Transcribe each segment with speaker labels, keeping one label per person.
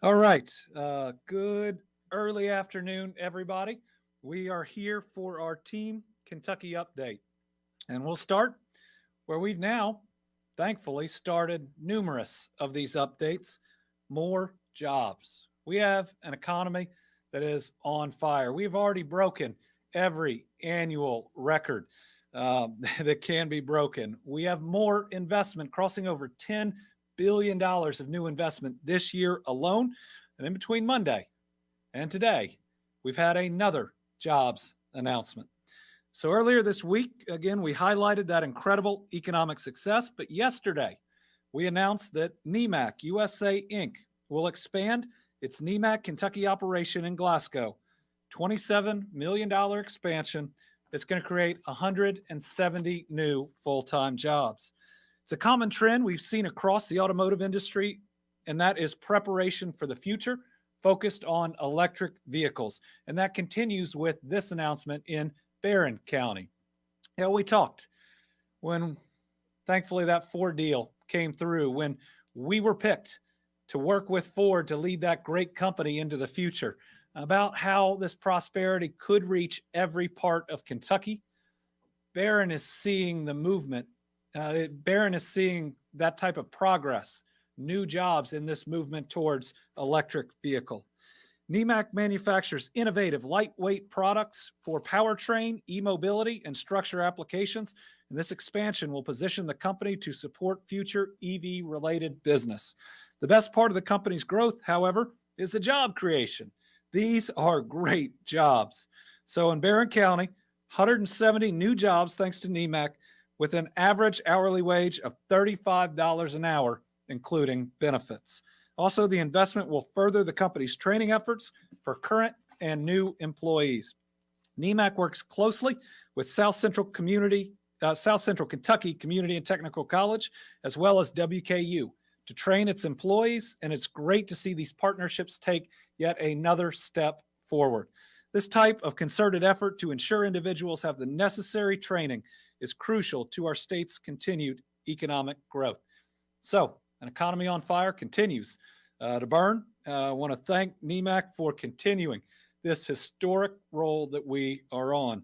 Speaker 1: All right. Good early afternoon, everybody. We are here for our Team Kentucky update. And we'll start where we've now, thankfully, started numerous of these updates. More jobs. We have an economy that is on fire. We've already broken every annual record that can be broken. We have more investment, crossing over $10 billion of new investment this year alone. And in between Monday and today, we've had another jobs announcement. So earlier this week, again, we highlighted that incredible economic success. But yesterday, we announced that NEMAC USA Inc. will expand its NEMAC Kentucky operation in Glasgow. $27 million expansion that's going to create 170 new full-time jobs. It's a common trend we've seen across the automotive industry, and that is preparation for the future, focused on electric vehicles. And that continues with this announcement in Barron County. We talked when, thankfully, that Ford deal came through, when we were picked to work with Ford to lead that great company into the future, about how this prosperity could reach every part of Kentucky. Barron is seeing the movement. Barron is seeing that type of progress, new jobs in this movement towards electric vehicle. NEMAC manufactures innovative, lightweight products for powertrain, e-mobility, and structure applications. And this expansion will position the company to support future EV-related business. The best part of the company's growth, however, is the job creation. These are great jobs. So in Barron County, 170 new jobs thanks to NEMAC, with an average hourly wage of $35 an hour, including benefits. Also, the investment will further the company's training efforts for current and new employees. NEMAC works closely with South Central Kentucky Community and Technical College, as well as WKU, to train its employees, and it's great to see these partnerships take yet another step forward. This type of concerted effort to ensure individuals have the necessary training is crucial to our state's continued economic growth. So, an economy on fire continues to burn. I want to thank NEMAC for continuing this historic role that we are on.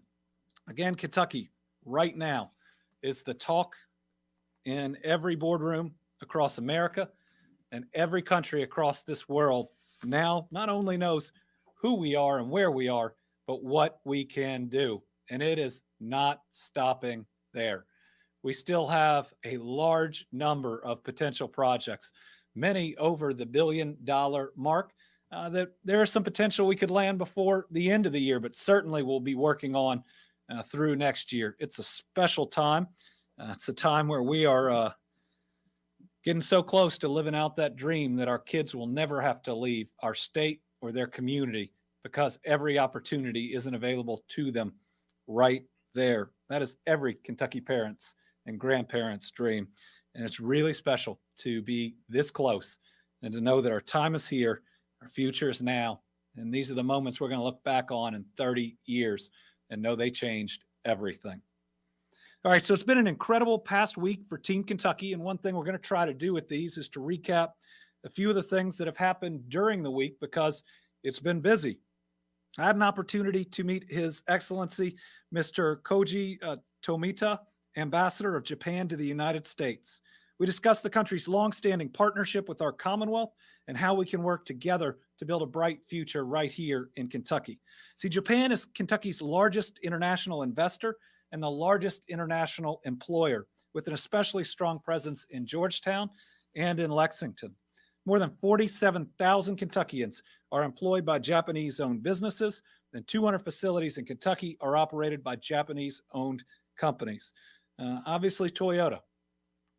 Speaker 1: Again, Kentucky, right now, is the talk in every boardroom across America, and every country across this world now not only knows who we are and where we are, but what we can do. And it is not stopping there. We still have a large number of potential projects, many over the $1 billion mark, that there is some potential we could land before the end of the year, but certainly we'll be working on through next year. It's a special time. It's a time where we are getting so close to living out that dream that our kids will never have to leave our state or their community, because every opportunity isn't available to them right there. That is every Kentucky parent's and grandparents' dream. And it's really special to be this close and to know that our time is here, our future is now, and these are the moments we're going to look back on in 30 years and know they changed everything. All right, so it's been an incredible past week for Team Kentucky, and one thing we're going to try to do with these is to recap a few of the things that have happened during the week, because it's been busy. I had an opportunity to meet His Excellency, Mr. Koji Tomita, Ambassador of Japan to the United States. We discussed the country's longstanding partnership with our Commonwealth and how we can work together to build a bright future right here in Kentucky. See, Japan is Kentucky's largest international investor and the largest international employer, with an especially strong presence in Georgetown and in Lexington. More than 47,000 Kentuckians are employed by Japanese-owned businesses, and 200 facilities in Kentucky are operated by Japanese-owned companies. Obviously, Toyota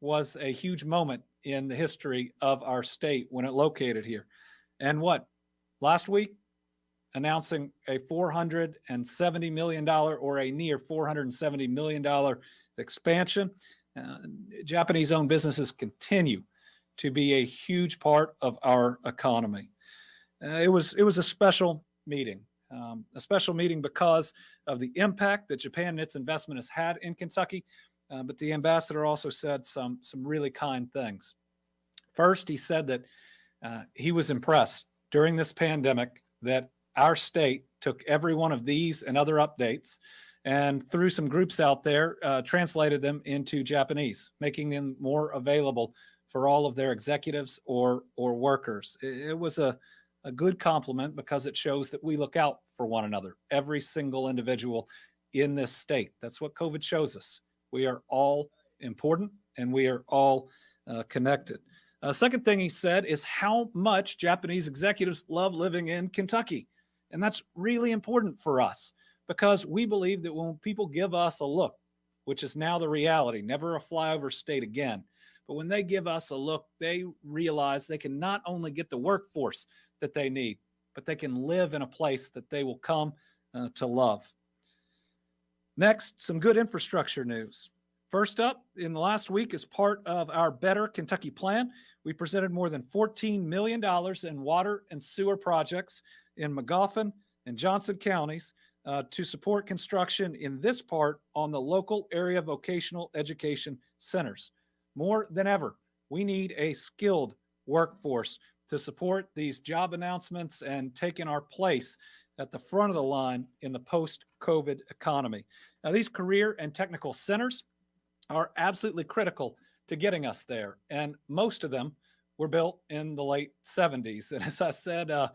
Speaker 1: was a huge moment in the history of our state when it located here. And last week, announcing a $470 million or a near $470 million expansion. Japanese-owned businesses continue to be a huge part of our economy. It was a special meeting. A special meeting because of the impact that Japan and its investment has had in Kentucky, but the ambassador also said some really kind things. First, he said that he was impressed during this pandemic that our state took every one of these and other updates and through some groups out there, translated them into Japanese, making them more available for all of their executives or workers. It was a good compliment because it shows that we look out for one another, every single individual in this state. That's what COVID shows us. We are all important and we are all connected. Second thing he said is how much Japanese executives love living in Kentucky. And that's really important for us because we believe that when people give us a look, which is now the reality, never a flyover state again, but when they give us a look, they realize they can not only get the workforce that they need, but they can live in a place that they will come to love. Next, some good infrastructure news. First up, in the last week, as part of our Better Kentucky plan, we presented more than $14 million in water and sewer projects in Magoffin and Johnson counties to support construction in this part on the local area vocational education centers. More than ever, we need a skilled workforce to support these job announcements and taking our place at the front of the line in the post-COVID economy. Now, these career and technical centers are absolutely critical to getting us there, and most of them were built in the late 70s. And as I said at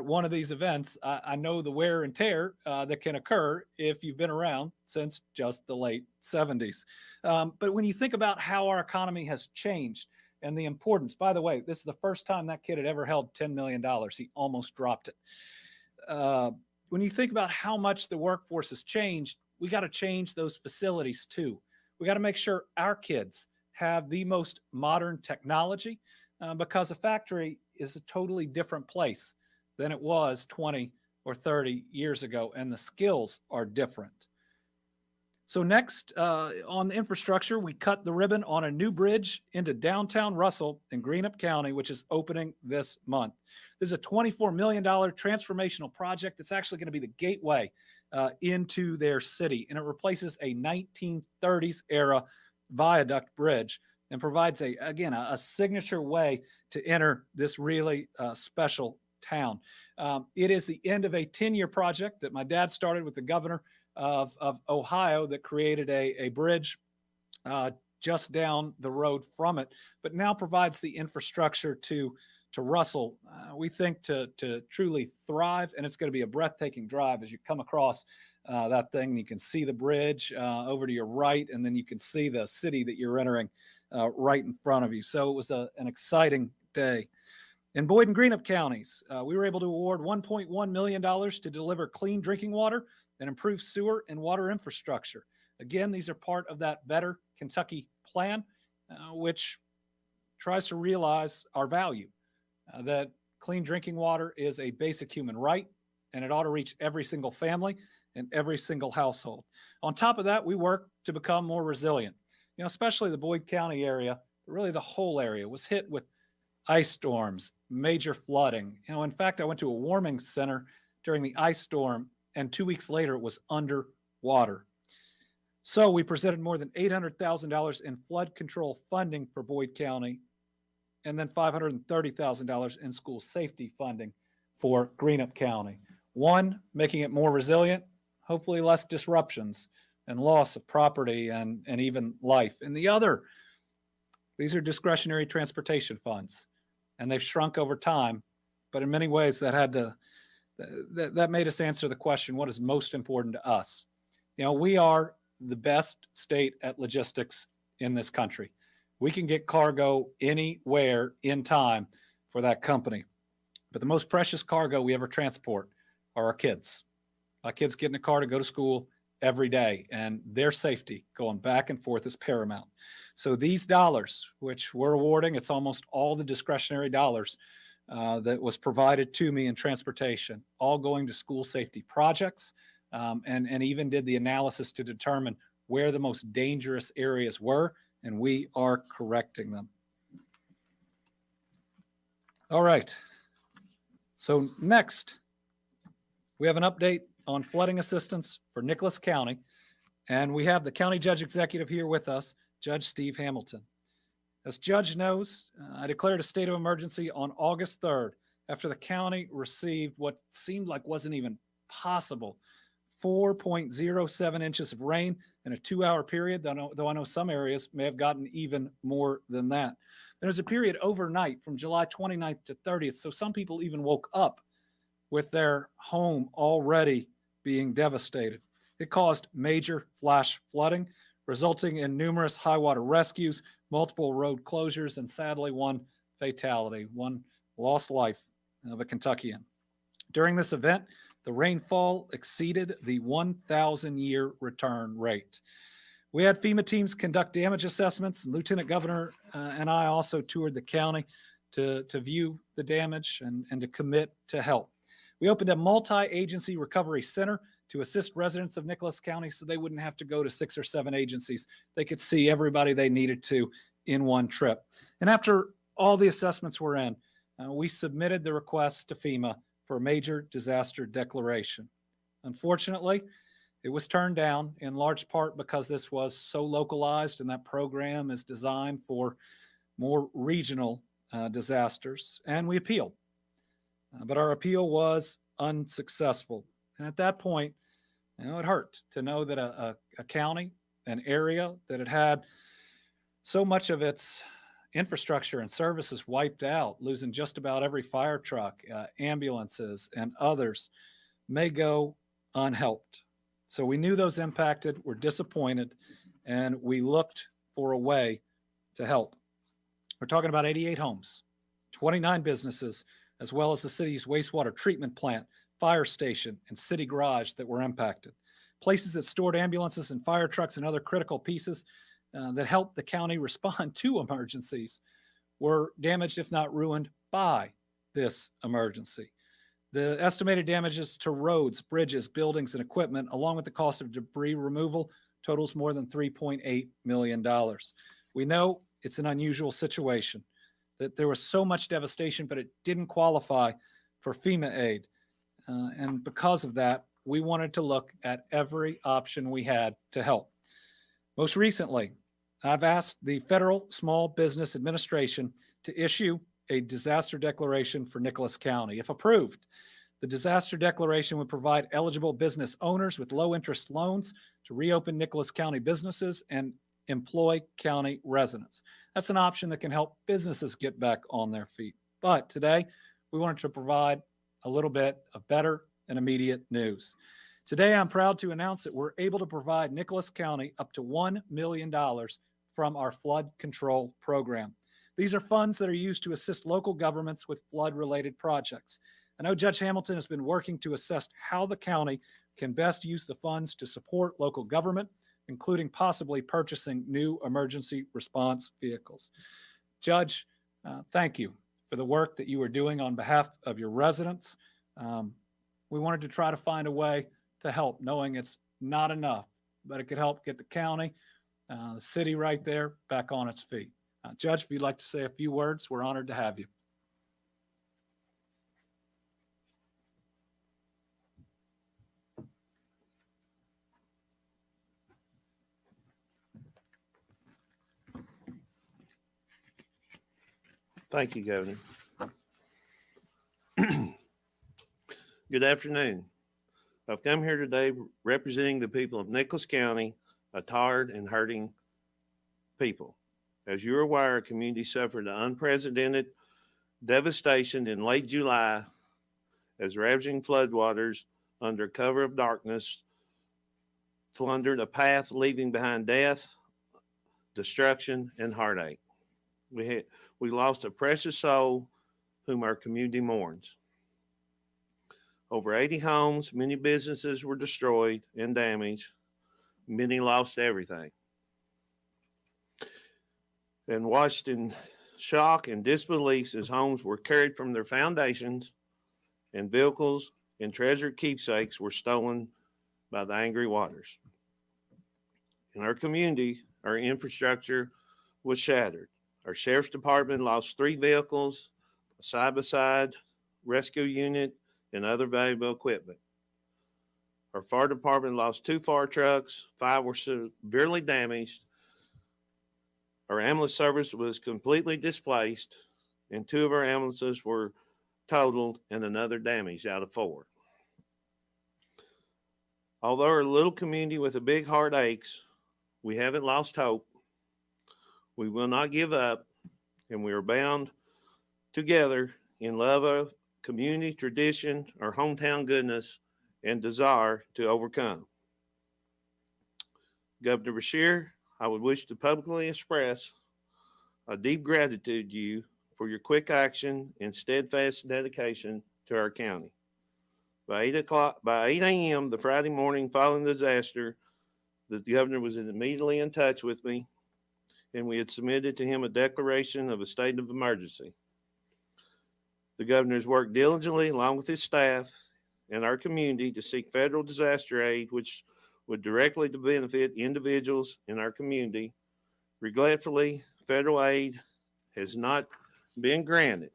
Speaker 1: one of these events, I know the wear and tear that can occur if you've been around since just the late 70s. But when you think about how our economy has changed and the importance, by the way, this is the first time that kid had ever held $10 million. He almost dropped it. When you think about how much the workforce has changed, we got to change those facilities too. We got to make sure our kids have the most modern technology because a factory is a totally different place than it was 20 or 30 years ago, and the skills are different. So next, on the infrastructure, we cut the ribbon on a new bridge into downtown Russell in Greenup County, which is opening this month. This is a $24 million transformational project that's actually going to be the gateway into their city, and it replaces a 1930s era viaduct bridge and provides a signature way to enter this really special town. It is the end of a 10-year project that my dad started with the governor of Ohio that created a bridge just down the road from it, but now provides the infrastructure to Russell, we think, to truly thrive. And it's going to be a breathtaking drive as you come across that thing. You can see the bridge over to your right, and then you can see the city that you're entering right in front of you. So it was an exciting day. In Boyd and Greenup counties, we were able to award $1.1 million to deliver clean drinking water and improve sewer and water infrastructure. Again, these are part of that Better Kentucky plan, which tries to realize our value, that clean drinking water is a basic human right, and it ought to reach every single family and every single household. On top of that, we work to become more resilient. Especially the Boyd County area, really the whole area was hit with ice storms, major flooding. In fact, I went to a warming center during the ice storm, and 2 weeks later, it was underwater. So we presented more than $800,000 in flood control funding for Boyd County, and then $530,000 in school safety funding for Greenup County. One, making it more resilient, hopefully less disruptions and loss of property and even life. And the other, these are discretionary transportation funds, and they've shrunk over time. But in many ways, that made us answer the question, what is most important to us? We are the best state at logistics in this country. We can get cargo anywhere in time for that company. But the most precious cargo we ever transport are our kids. My kids get in a car to go to school every day, and their safety going back and forth is paramount. So these dollars, which we're awarding, it's almost all the discretionary dollars that was provided to me in transportation, all going to school safety projects, and even did the analysis to determine where the most dangerous areas were, and we are correcting them. All right. So next, we have an update on flooding assistance for Nicholas County, and we have the county judge executive here with us, Judge Steve Hamilton. As Judge knows, I declared a state of emergency on August 3rd after the county received what seemed like wasn't even possible 4.07 inches of rain in a 2-hour period, though I know some areas may have gotten even more than that. There's a period overnight from July 29th to 30th, so some people even woke up with their home already being devastated. It caused major flash flooding, resulting in numerous high water rescues, multiple road closures, and sadly, one fatality, one lost life of a Kentuckian. During this event, the rainfall exceeded the 1,000-year return rate. We had FEMA teams conduct damage assessments. Lieutenant Governor and I also toured the county to view the damage and to commit to help. We opened a multi-agency recovery center to assist residents of Nicholas County so they wouldn't have to go to 6 or 7 agencies. They could see everybody they needed to in one trip. And after all the assessments were in, we submitted the request to FEMA for a major disaster declaration. Unfortunately, it was turned down in large part because this was so localized and that program is designed for more regional disasters, and we appealed. But our appeal was unsuccessful. And at that point, it hurt to know that a county, an area that had had so much of its infrastructure and services wiped out, losing just about every fire truck, ambulances, and others, may go unhelped. So we knew those impacted were disappointed, and we looked for a way to help. We're talking about 88 homes, 29 businesses, as well as the city's wastewater treatment plant, fire station, and city garage that were impacted. Places that stored ambulances and fire trucks and other critical pieces that helped the county respond to emergencies were damaged, if not ruined, by this emergency. The estimated damages to roads, bridges, buildings, and equipment, along with the cost of debris removal, totals more than $3.8 million. We know it's an unusual situation, that there was so much devastation, but it didn't qualify for FEMA aid. And because of that, we wanted to look at every option we had to help. Most recently, I've asked the Federal Small Business Administration to issue a disaster declaration for Nicholas County. If approved, the disaster declaration would provide eligible business owners with low-interest loans to reopen Nicholas County businesses and employ county residents. That's an option that can help businesses get back on their feet. But today, we wanted to provide a little bit of better and immediate news. Today, I'm proud to announce that we're able to provide Nicholas County up to $1 million from our flood control program. These are funds that are used to assist local governments with flood-related projects. I know Judge Hamilton has been working to assess how the county can best use the funds to support local government, including possibly purchasing new emergency response vehicles. Judge, thank you for the work that you are doing on behalf of your residents. We wanted to try to find a way to help, knowing it's not enough, but it could help get the county, the city right there, back on its feet. Judge, if you'd like to say a few words, we're honored to have you.
Speaker 2: Thank you, Governor. Good afternoon. I've come here today representing the people of Nicholas County, a tired and hurting people. As you're aware, our community suffered an unprecedented devastation in late July as ravaging floodwaters under cover of darkness floundered a path leaving behind death, destruction, and heartache. We lost a precious soul whom our community mourns. Over 80 homes, many businesses were destroyed and damaged. Many lost everything. And watched in shock and disbelief as homes were carried from their foundations and vehicles and treasured keepsakes were stolen by the angry waters. In our community, our infrastructure was shattered. Our sheriff's department lost 3 vehicles, a side-by-side rescue unit, and other valuable equipment. Our fire department lost 2 fire trucks, 5 were severely damaged, Our ambulance service was completely displaced, and 2 of our ambulances were totaled and another damaged out of 4. Although our little community with a big heart aches, we haven't lost hope. We will not give up, and we are bound together in love of community, tradition, our hometown goodness, and desire to overcome. Governor Beshear, I would wish to publicly express a deep gratitude to you for your quick action and steadfast dedication to our county. By 8 a.m. the Friday morning following the disaster, the governor was immediately in touch with me, and we had submitted to him a declaration of a state of emergency. The governor has worked diligently along with his staff and our community to seek federal disaster aid, which would directly benefit individuals in our community. Regretfully, federal aid has not been granted.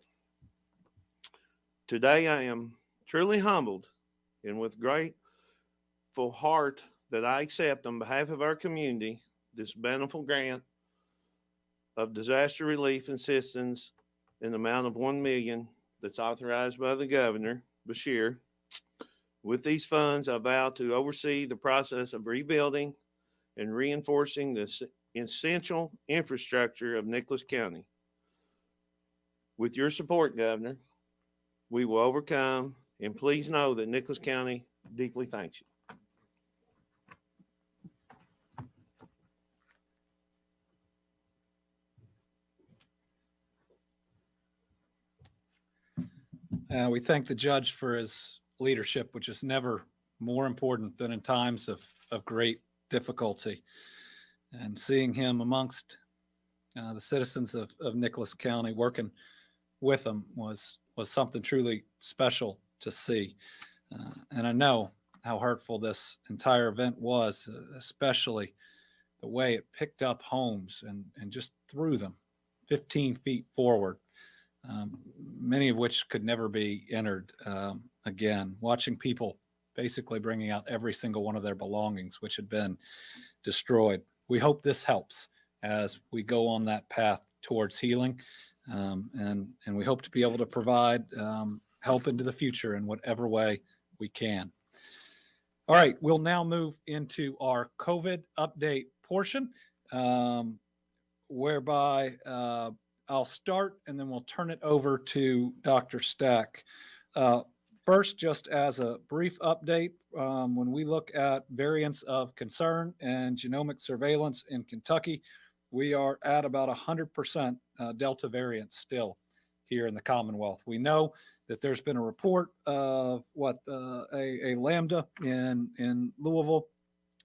Speaker 2: Today, I am truly humbled and with grateful heart that I accept on behalf of our community this bountiful grant of disaster relief assistance in the amount of $1 million that's authorized by the governor, Beshear. With these funds, I vow to oversee the process of rebuilding and reinforcing the essential infrastructure of Nicholas County. With your support, Governor, we will overcome, and please know that Nicholas County deeply thanks you.
Speaker 1: We thank the judge for his leadership, which is never more important than in times of great difficulty. And seeing him amongst the citizens of Nicholas County, working with them was something truly special to see. And I know how hurtful this entire event was, especially the way it picked up homes and just threw them 15 feet forward, many of which could never be entered again. Watching people basically bringing out every single one of their belongings, which had been destroyed. We hope this helps as we go on that path towards healing. And we hope to be able to provide help into the future in whatever way we can. All right, we'll now move into our COVID update portion, whereby I'll start and then we'll turn it over to Dr. Stack. First, just as a brief update, when we look at variants of concern and genomic surveillance in Kentucky, we are at about 100% Delta variant still here in the Commonwealth. We know that there's been a report of a Lambda in Louisville,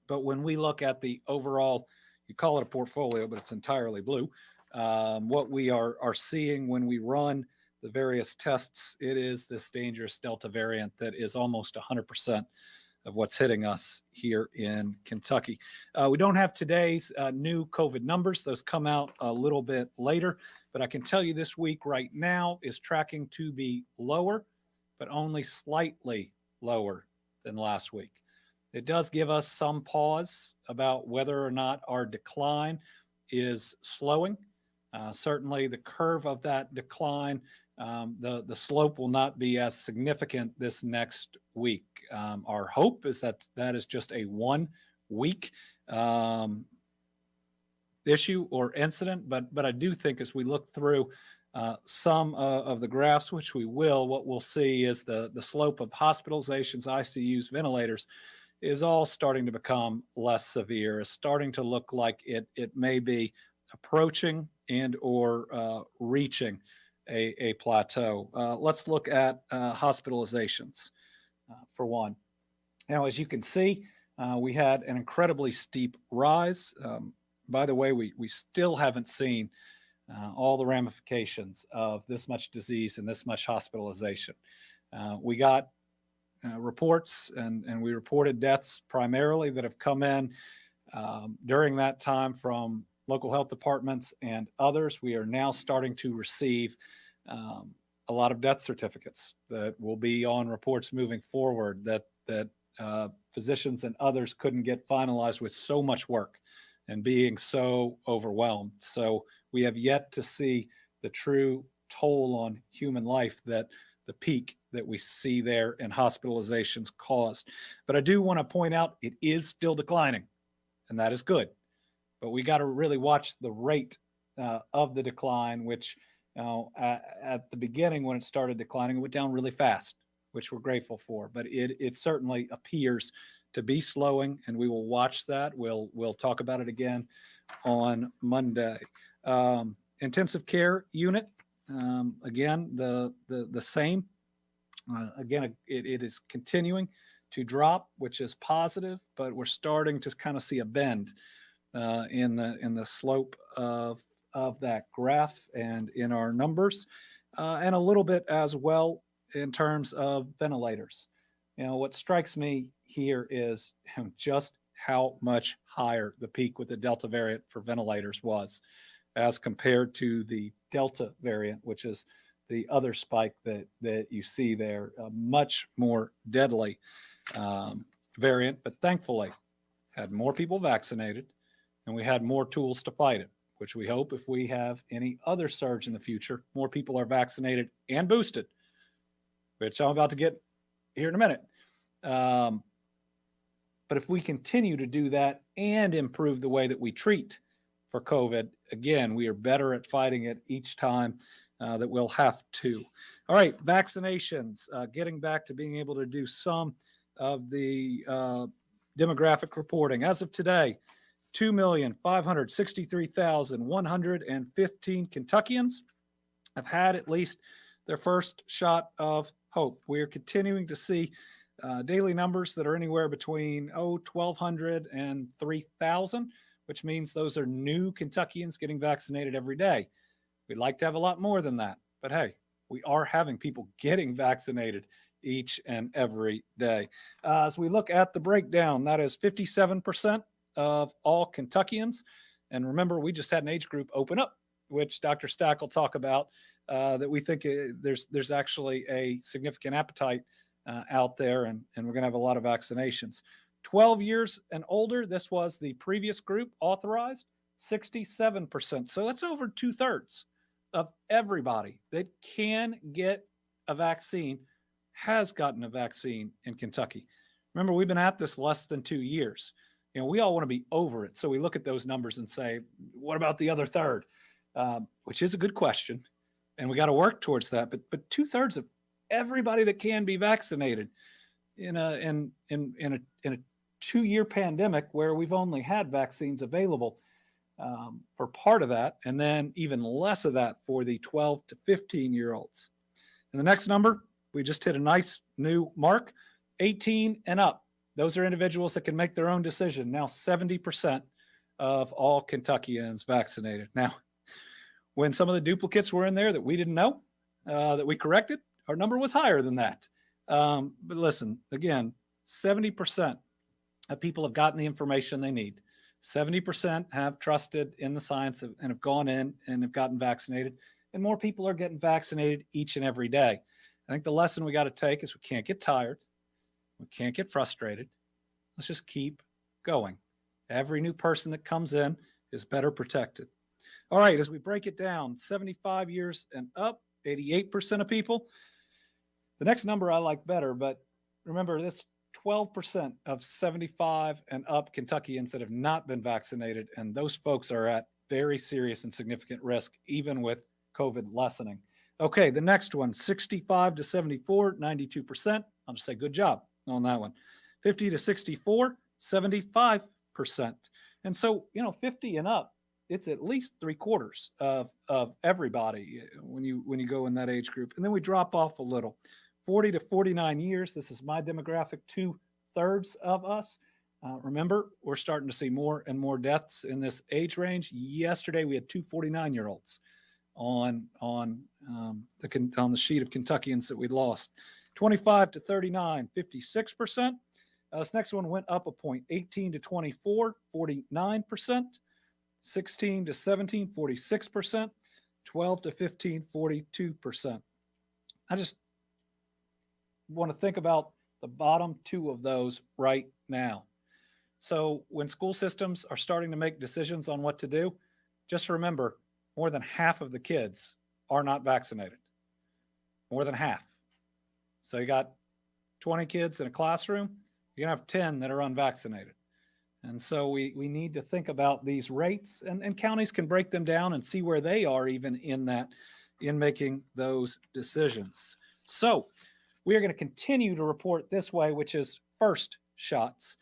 Speaker 1: but when we look at the overall, you call it a portfolio, but it's entirely blue. What we are seeing when we run the various tests, it is this dangerous Delta variant that is almost 100% of what's hitting us here in Kentucky. We don't have today's new COVID numbers. Those come out a little bit later, but I can tell you this week right now is tracking to be lower, but only slightly lower than last week. It does give us some pause about whether or not our decline is slowing. Certainly the curve of that decline, the slope will not be as significant this next week. Our hope is that is just a 1 week issue or incident, but I do think as we look through some of the graphs, which we will, what we'll see is the slope of hospitalizations, ICUs, ventilators is all starting to become less severe. It's starting to look like it may be approaching and or reaching a plateau. Let's look at hospitalizations for one. Now, as you can see, we had an incredibly steep rise. By the way, we still haven't seen all the ramifications of this much disease and this much hospitalization. We got reports and we reported deaths primarily that have come in during that time from local health departments and others. We are now starting to receive a lot of death certificates that will be on reports moving forward that physicians and others couldn't get finalized with so much work and being so overwhelmed. So we have yet to see the true toll on human life that the peak that we see there in hospitalizations caused. But I do want to point out it is still declining, and that is good. But we got to really watch the rate of the decline, which at the beginning when it started declining, it went down really fast, which we're grateful for. But it certainly appears to be slowing, and we will watch that. We'll talk about it again on Monday. Intensive care unit, again, the same. Again, it is continuing to drop, which is positive, but we're starting to kind of see a bend in the slope of that graph and in our numbers, and a little bit as well in terms of ventilators. What strikes me here is just how much higher the peak with the Delta variant for ventilators was as compared to the Delta variant, which is the other spike that you see there, a much more deadly variant, but thankfully had more people vaccinated and we had more tools to fight it, which we hope if we have any other surge in the future, more people are vaccinated and boosted, which I'm about to get here in a minute. But if we continue to do that and improve the way that we treat for COVID, again, we are better at fighting it each time that we'll have to. All right, vaccinations, getting back to being able to do some of the demographic reporting. As of today, 2,563,115 Kentuckians have had at least their first shot of hope. We are continuing to see daily numbers that are anywhere between 1,200 and 3,000, which means those are new Kentuckians getting vaccinated every day. We'd like to have a lot more than that, but hey, we are having people getting vaccinated each and every day. As we look at the breakdown, that is 57% of all Kentuckians. And remember, we just had an age group open up, which Dr. Stack will talk about, that we think there's actually a significant appetite out there, and we're going to have a lot of vaccinations. 12 years and older, this was the previous group authorized, 67%. So that's over 2/3 of everybody that can get a vaccine has gotten a vaccine in Kentucky. Remember, we've been at this less than 2 years. We all want to be over it. So we look at those numbers and say, what about the other third? Which is a good question. And we got to work towards that. But 2/3 of everybody that can be vaccinated in a 2-year pandemic where we've only had vaccines available for part of that, and then even less of that for the 12 to 15-year-olds. And the next number, we just hit a nice new mark, 18 and up. Those are individuals that can make their own decision. Now 70% of all Kentuckians vaccinated. Now, when some of the duplicates were in there that we didn't know, that we corrected, our number was higher than that. But listen, again, 70% of people have gotten the information they need. 70% have trusted in the science and have gone in and have gotten vaccinated. And more people are getting vaccinated each and every day. I think the lesson we got to take is we can't get tired. We can't get frustrated. Let's just keep going. Every new person that comes in is better protected. All right, as we break it down, 75 years and up, 88% of people. The next number I like better, but remember, that's 12% of 75 and up Kentuckians that have not been vaccinated, and those folks are at very serious and significant risk, even with COVID lessening. Okay, the next one, 65 to 74, 92%. I'll just say good job on that one. 50 to 64, 75%. And so, 50 and up, it's at least 3/4 of everybody when you go in that age group. And then we drop off a little. 40 to 49 years, this is my demographic, 2/3 of us. Remember, we're starting to see more and more deaths in this age range. Yesterday, we had 2 49-year-olds on the sheet of Kentuckians that we'd lost. 25 to 39, 56%. This next one went up a point. 18 to 24, 49%. 16 to 17, 46%. 12 to 15, 42%. I just want to think about the bottom two of those right now. So when school systems are starting to make decisions on what to do, just remember more than half of the kids are not vaccinated. More than half. So you got 20 kids in a classroom, you're going to have 10 that are unvaccinated. And so we need to think about these rates, and counties can break them down and see where they are even in that, in making those decisions. So we are going to continue to report this way, which is first shots.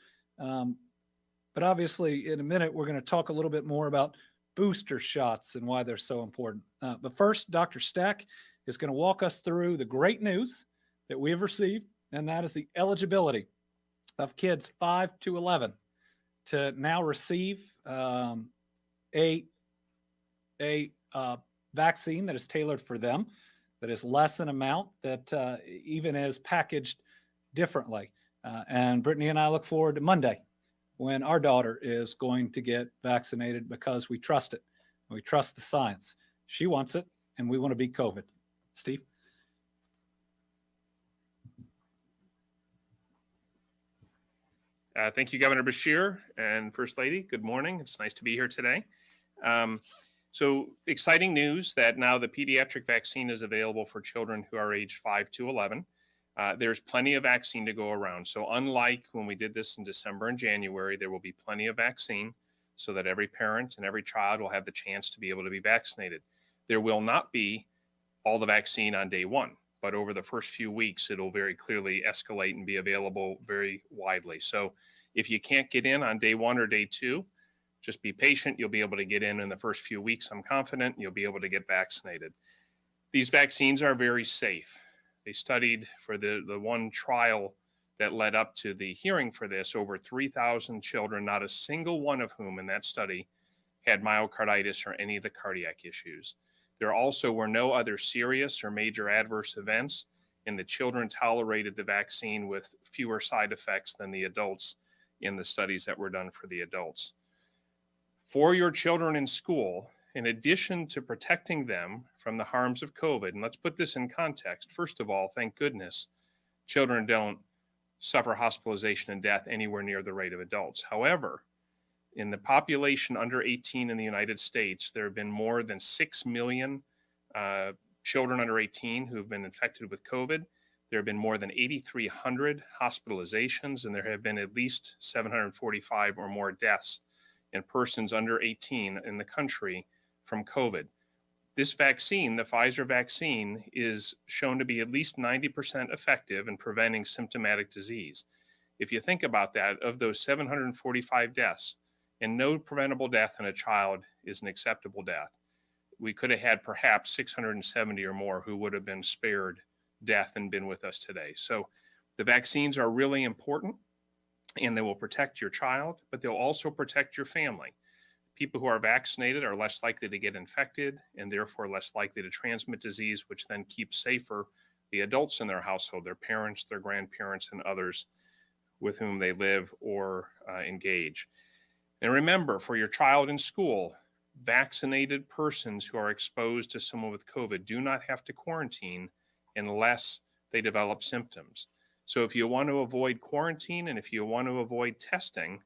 Speaker 1: But obviously, in a minute, we're going to talk a little bit more about booster shots and why they're so important. But first, Dr. Stack is going to walk us through the great news that we have received, and that is the eligibility of kids 5 to 11 to now receive a vaccine that is tailored for them, that is less in amount, that even is packaged differently. And Brittany and I look forward to Monday when our daughter is going to get vaccinated, because we trust it. We trust the science. She wants it, and we want to beat COVID. Steve?
Speaker 3: Thank you, Governor Beshear and First Lady. Good morning. It's nice to be here today. So exciting news that now the pediatric vaccine is available for children who are aged 5 to 11. There's plenty of vaccine to go around. So unlike when we did this in December and January, there will be plenty of vaccine so that every parent and every child will have the chance to be able to be vaccinated. There will not be all the vaccine on day one, but over the first few weeks, it'll very clearly escalate and be available very widely. So if you can't get in on day one or day two, just be patient. You'll be able to get in the first few weeks. I'm confident you'll be able to get vaccinated. These vaccines are very safe. They studied for the one trial that led up to the hearing for this, over 3,000 children, not a single one of whom in that study had myocarditis or any of the cardiac issues. There also were no other serious or major adverse events, and the children tolerated the vaccine with fewer side effects than the adults in the studies that were done for the adults. For your children in school, in addition to protecting them from the harms of COVID, and let's put this in context. First of all, thank goodness, children don't suffer hospitalization and death anywhere near the rate of adults. However, in the population under 18 in the United States, there have been more than 6 million children under 18 who have been infected with COVID. There have been more than 8,300 hospitalizations, and there have been at least 745 or more deaths in persons under 18 in the country from COVID. This vaccine, the Pfizer vaccine, is shown to be at least 90% effective in preventing symptomatic disease. If you think about that, of those 745 deaths, and no preventable death in a child is an acceptable death, we could have had perhaps 670 or more who would have been spared death and been with us today. So the vaccines are really important, and they will protect your child, but they'll also protect your family. People who are vaccinated are less likely to get infected and therefore less likely to transmit disease, which then keeps safer the adults in their household, their parents, their grandparents, and others with whom they live or engage. And remember, for your child in school, vaccinated persons who are exposed to someone with COVID do not have to quarantine unless they develop symptoms. So if you want to avoid quarantine and if you want to avoid testing,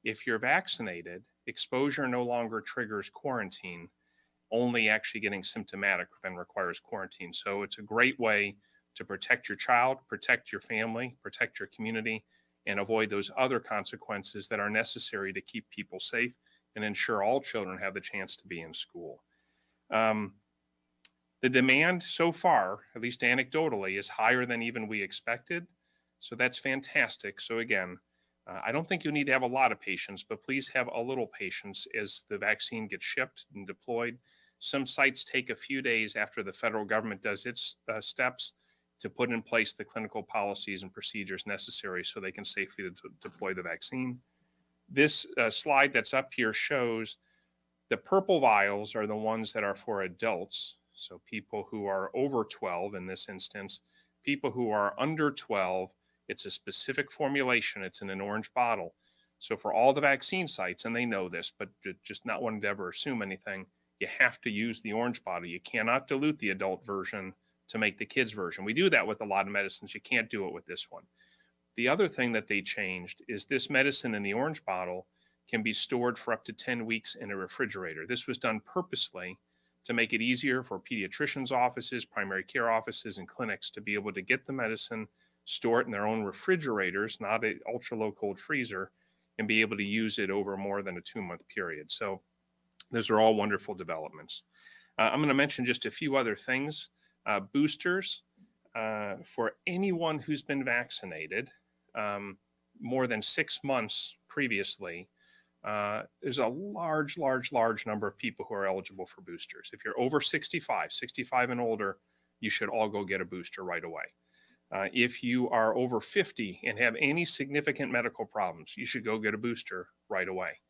Speaker 3: if you're vaccinated, exposure no longer triggers quarantine. Only actually getting symptomatic then requires quarantine. So it's a great way to protect your child, protect your family, protect your community, and avoid those other consequences that are necessary to keep people safe and ensure all children have the chance to be in school. The demand so far, at least anecdotally, is higher than even we expected. So that's fantastic. So again, I don't think you need to have a lot of patience, but please have a little patience as the vaccine gets shipped and deployed. Some sites take a few days after the federal government does its steps to put in place the clinical policies and procedures necessary so they can safely deploy the vaccine. This slide that's up here shows the purple vials are the ones that are for adults. So people who are over 12 in this instance, people who are under 12, it's a specific formulation. It's in an orange bottle. So for all the vaccine sites, and they know this, but just not wanting to ever assume anything, you have to use the orange bottle. You cannot dilute the adult version to make the kids version. We do that with a lot of medicines. You can't do it with this one. The other thing that they changed is this medicine in the orange bottle can be stored for up to 10 weeks in a refrigerator. This was done purposely to make it easier for pediatricians' offices, primary care offices, and clinics to be able to get the medicine, store it in their own refrigerators, not an ultra low cold freezer, and be able to use it over more than a 2-month period. So those are all wonderful developments. I'm going to mention just a few other things. Boosters for anyone who's been vaccinated more than 6 months previously. There's a large number of people who are eligible for boosters. If you're over 65 and older, you should all go get a booster right away. If you are over 50 and have any significant medical problems, you should go get a booster right away.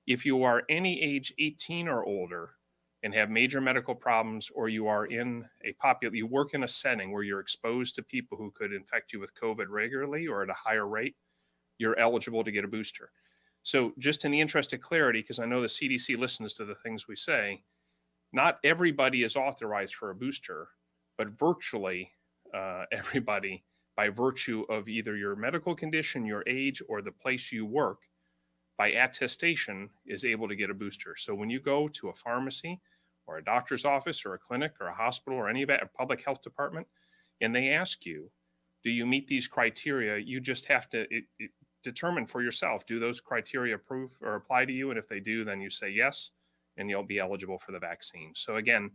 Speaker 3: If you are any age 18 or older and have major medical problems, or you are in you work in a setting where you're exposed to people who could infect you with COVID regularly or at a higher rate, you're eligible to get a booster. So just in the interest of clarity, because I know the CDC listens to the things we say, not everybody is authorized for a booster, but virtually everybody, by virtue of either your medical condition, your age, or the place you work, by attestation is able to get a booster. So when you go to a pharmacy or a doctor's office or a clinic or a hospital or any of that, a public health department, and they ask you, do you meet these criteria? You just have to determine for yourself, do those criteria approve or apply to you? And if they do, then you say yes, and you'll be eligible for the vaccine. So again,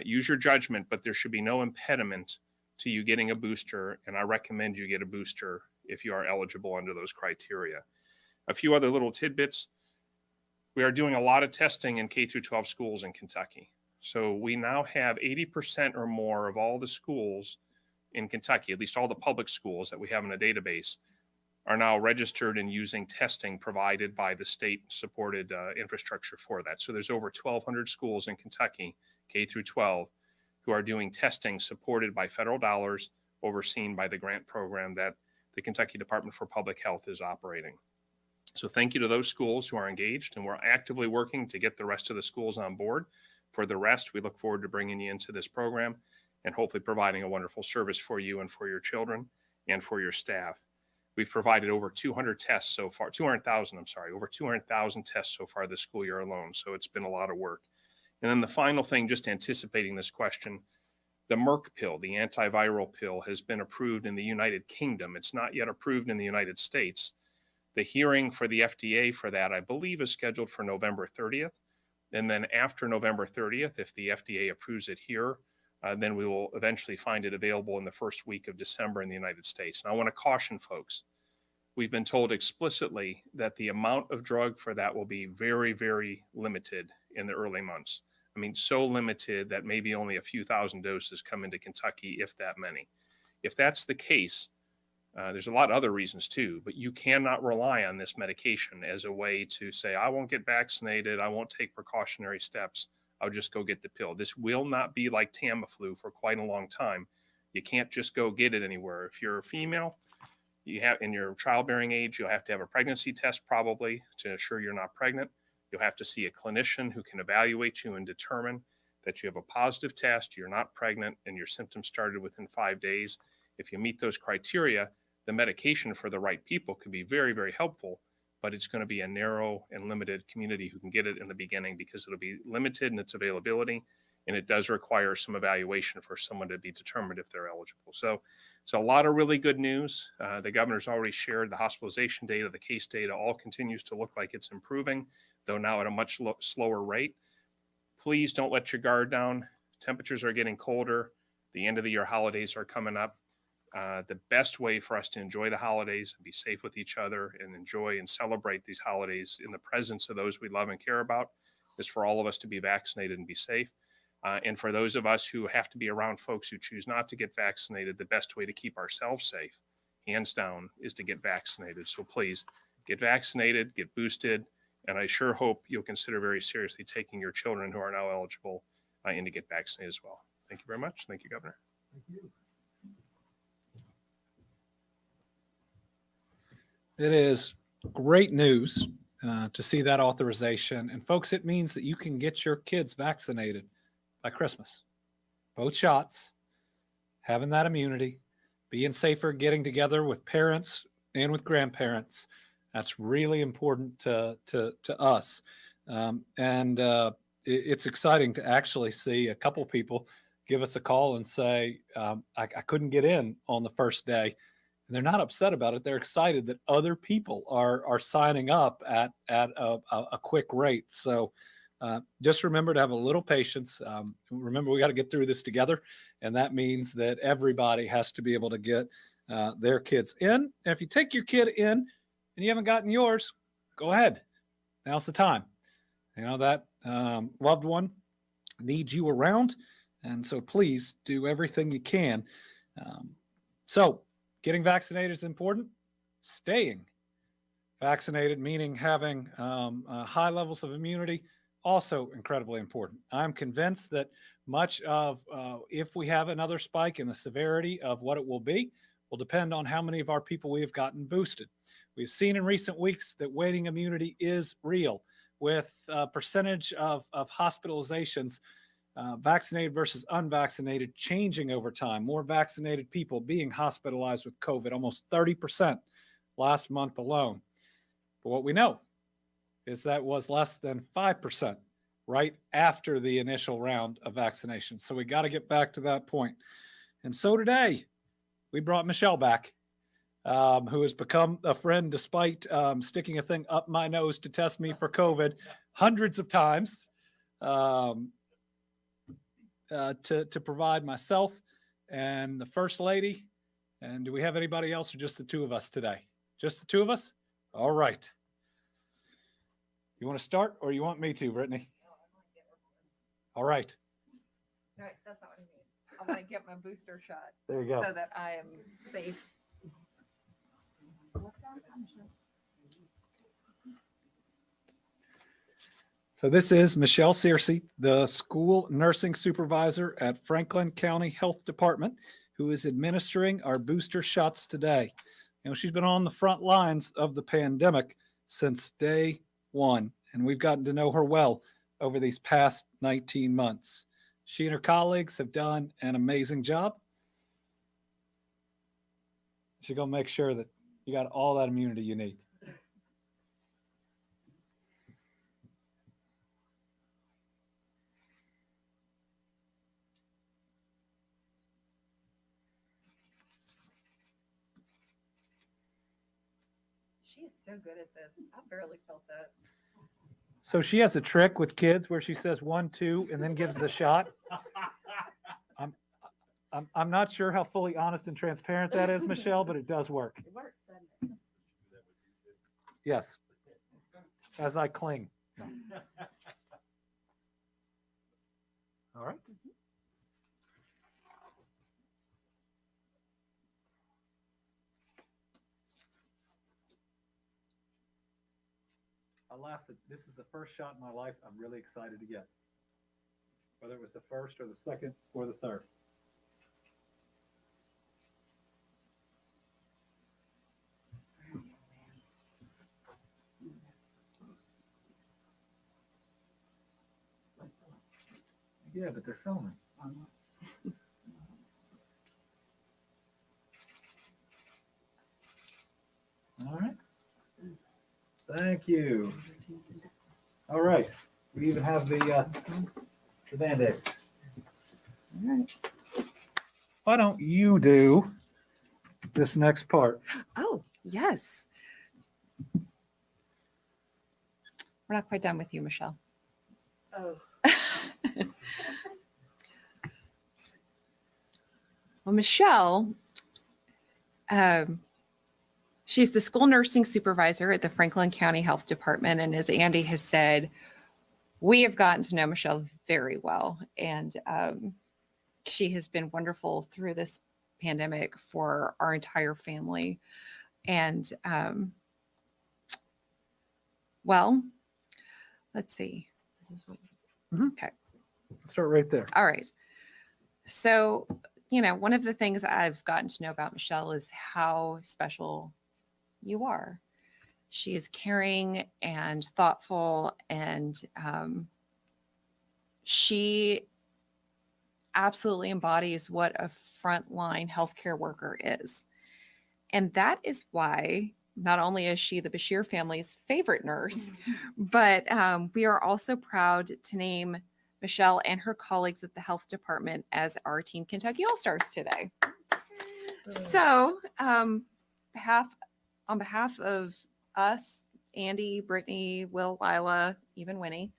Speaker 3: use your judgment, but there should be no impediment to you getting a booster. And I recommend you get a booster if you are eligible under those criteria. A few other little tidbits. We are doing a lot of testing in K through 12 schools in Kentucky. So we now have 80% or more of all the schools in Kentucky, at least all the public schools that we have in a database, are now registered and using testing provided by the state-supported infrastructure for that. So there's over 1,200 schools in Kentucky, K through 12, who are doing testing supported by federal dollars, overseen by the grant program that the Kentucky Department for Public Health is operating. So thank you to those schools who are engaged, and we're actively working to get the rest of the schools on board. For the rest, we look forward to bringing you into this program and hopefully providing a wonderful service for you and for your children and for your staff. We've provided over 200 tests so far, 200,000, over 200,000 tests so far this school year alone. So it's been a lot of work. And then the final thing, just anticipating this question, the Merck pill, the antiviral pill, has been approved in the United Kingdom. It's not yet approved in the United States. The hearing for the FDA for that, I believe, is scheduled for November 30th. And then after November 30th, if the FDA approves it here, then we will eventually find it available in the first week of December in the United States. And I want to caution folks, we've been told explicitly that the amount of drug for that will be very, very limited in the early months. I mean, so limited that maybe only a few thousand doses come into Kentucky, if that many. If that's the case, there's a lot of other reasons too, but you cannot rely on this medication as a way to say, I won't get vaccinated, I won't take precautionary steps, I'll just go get the pill. This will not be like Tamiflu for quite a long time. You can't just go get it anywhere. If you're a female, you have in your childbearing age, you'll have to have a pregnancy test probably to ensure you're not pregnant. You'll have to see a clinician who can evaluate you and determine that you have a positive test, you're not pregnant, and your symptoms started within 5 days. If you meet those criteria, the medication for the right people could be very, very helpful, but it's going to be a narrow and limited community who can get it in the beginning because it'll be limited in its availability, and it does require some evaluation for someone to be determined if they're eligible. So it's a lot of really good news. The governor's already shared the hospitalization data, the case data, all continues to look like it's improving, though now at a much slower rate. Please don't let your guard down. Temperatures are getting colder. The end of the year holidays are coming up. The best way for us to enjoy the holidays and be safe with each other and enjoy and celebrate these holidays in the presence of those we love and care about is for all of us to be vaccinated and be safe. And for those of us who have to be around folks who choose not to get vaccinated, the best way to keep ourselves safe, hands down, is to get vaccinated. So please get vaccinated, get boosted, and I sure hope you'll consider very seriously taking your children who are now eligible in to get vaccinated as well. Thank you very much. Thank you, Governor.
Speaker 1: Thank you. It is great news to see that authorization. And folks, it means that you can get your kids vaccinated by Christmas. Both shots, having that immunity, being safer, getting together with parents and with grandparents. That's really important to us. It's exciting to actually see a couple people give us a call and say, I couldn't get in on the first day. And they're not upset about it. They're excited that other people are signing up at a quick rate. So just remember to have a little patience. Remember, we got to get through this together. And that means that everybody has to be able to get their kids in. And if you take your kid in and you haven't gotten yours, go ahead. Now's the time. You know, that loved one needs you around. And so please do everything you can. So getting vaccinated is important. Staying vaccinated, meaning having high levels of immunity, also incredibly important. I'm convinced that much of if we have another spike in the severity of what it will be will depend on how many of our people we have gotten boosted. We've seen in recent weeks that waning immunity is real, with a percentage of hospitalizations, vaccinated versus unvaccinated, changing over time. More vaccinated people being hospitalized with COVID, almost 30% last month alone. But what we know is that was less than 5% right after the initial round of vaccination. So we got to get back to that point. And so today, we brought Michelle back, who has become a friend despite sticking a thing up my nose to test me for COVID hundreds of times, to provide myself and the First Lady. And do we have anybody else or just the two of us today? Just the two of us? All right. You want to start or you want me to, Brittany? All right.
Speaker 4: No, that's not what I mean. I want to get my booster shot
Speaker 1: There you go.
Speaker 4: so that I am safe.
Speaker 1: So this is Michelle Searcy, the school nursing supervisor at Franklin County Health Department, who is administering our booster shots today. You know, she's been on the front lines of the pandemic since day one, and we've gotten to know her well over these past 19 months. She and her colleagues have done an amazing job. She's going to make sure that you got all that immunity you need.
Speaker 4: She is so good at this. I barely felt that.
Speaker 1: So she has a trick with kids where she says 1, 2, and then gives the shot. I'm not sure how fully honest and transparent that is, Michelle, but it does work.
Speaker 4: It works, doesn't it?
Speaker 1: Yes. As I cling. No. All right. I laugh that this is the first shot in my life I'm really excited to get. Whether it was the first or the second or the third. Yeah, but they're filming. All right. Thank you. All right. We even have the Band-Aid.
Speaker 4: All right.
Speaker 1: Why don't you do this next part?
Speaker 4: Oh, yes. We're not quite done with you, Michelle.
Speaker 5: Oh.
Speaker 4: Well, Michelle, she's the school nursing supervisor at the Franklin County Health Department. And as Andy has said, we have gotten to know Michelle very well. And she has been wonderful through this pandemic for our entire family. And well, let's see. This is what. Okay.
Speaker 1: Start right there.
Speaker 4: All right. So, you know, one of the things I've gotten to know about Michelle is how special you are. She is caring and thoughtful, and she absolutely embodies what a frontline healthcare worker is. And that is why not only is she the Beshear family's favorite nurse, but we are also proud to name Michelle and her colleagues at the health department as our Team Kentucky All-Stars today. So on behalf of us, Andy, Brittany, Will, Lila, even Winnie,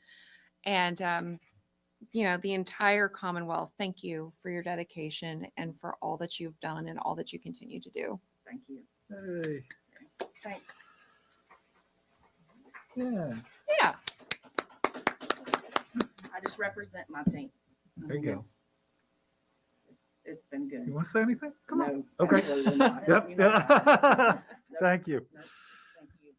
Speaker 4: and the entire Commonwealth, thank you for your dedication and for all that you've done and all that you continue to do.
Speaker 5: Thank you.
Speaker 1: Hey.
Speaker 5: Thanks.
Speaker 1: Yeah.
Speaker 4: Yeah.
Speaker 5: I just represent my team.
Speaker 1: There you go.
Speaker 5: It's been good.
Speaker 1: You want to say anything? Come on.
Speaker 5: No,
Speaker 1: Okay.
Speaker 5: absolutely not.
Speaker 1: Yep.
Speaker 5: You know that. Nope,
Speaker 1: Thank you.
Speaker 5: nope. Thank you.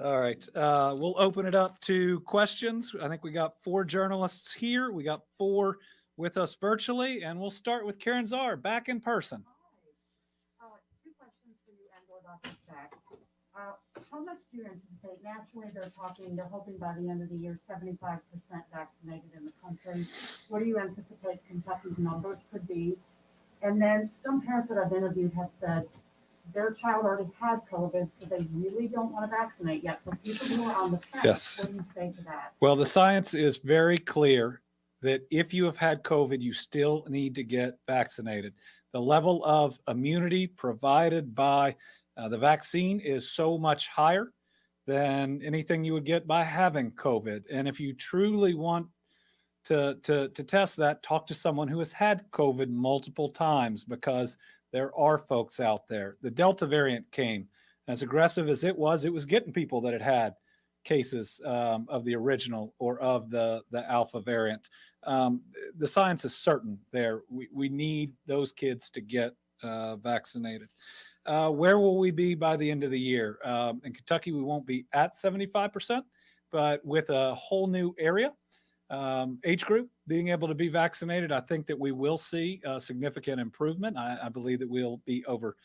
Speaker 1: All right. We'll open it up to questions. I think we got 4 journalists here. We got 4 with us virtually, and we'll start with Karen Czar back in person.
Speaker 6: Hi. 2 questions for you and/or Dr. Stack. How much do you anticipate? Naturally, they're hoping by the end of the year, 75% vaccinated in the country. What do you anticipate Kentucky's numbers could be? And then some parents that I've interviewed have said their child already had COVID, so they really don't want to vaccinate yet. For people who are on the fence,
Speaker 1: Yes.
Speaker 6: what do you say to that?
Speaker 1: Well, the science is very clear that if you have had COVID, you still need to get vaccinated. The level of immunity provided by the vaccine is so much higher than anything you would get by having COVID. And if you truly want to test that, talk to someone who has had COVID multiple times, because there are folks out there. The Delta variant came as aggressive as it was getting people that had cases of the original or of the Alpha variant. The science is certain there. We need those kids to get vaccinated. Where will we be by the end of the year? In Kentucky, we won't be at 75%, but with a whole new area, age group being able to be vaccinated, I think that we will see a significant improvement. I believe that we'll be over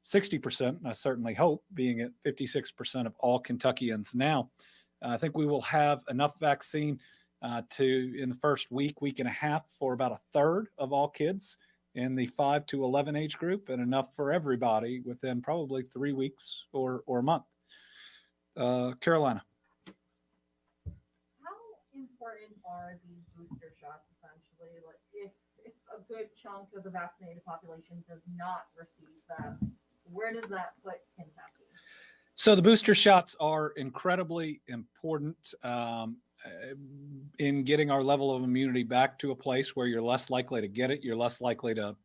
Speaker 1: 60%, and I certainly hope being at 56% of all Kentuckians now. I think we will have enough vaccine in the first week and a half for about 1/3 of all kids in the 5 to 11 age group, and enough for everybody within probably 3 weeks or a month. Carolina.
Speaker 7: How important are these booster shots essentially? Like if a good chunk of the vaccinated population does not receive them, where does that put Kentucky?
Speaker 1: So the booster shots are incredibly important in getting our level of immunity back to a place where you're less likely to get it, you're less likely to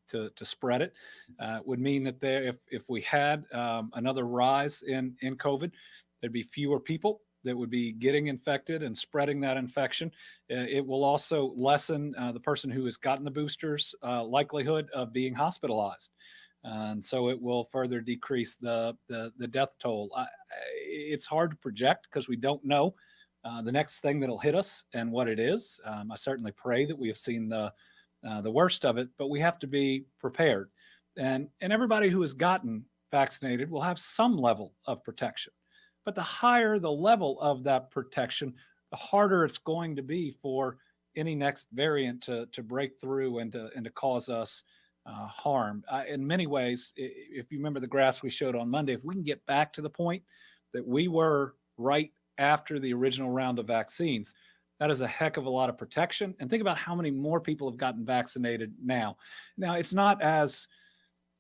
Speaker 1: spread it. It would mean that if we had another rise in COVID, there'd be fewer people that would be getting infected and spreading that infection. It will also lessen the person who has gotten the boosters likelihood of being hospitalized. And so it will further decrease the death toll. It's hard to project because we don't know the next thing that'll hit us and what it is. I certainly pray that we have seen the worst of it, but we have to be prepared. And everybody who has gotten vaccinated will have some level of protection. But the higher the level of that protection, the harder it's going to be for any next variant to break through and to cause us harm. In many ways, if you remember the graphs we showed on Monday, if we can get back to the point that we were right after the original round of vaccines, that is a heck of a lot of protection. And think about how many more people have gotten vaccinated now. Now, it's not as,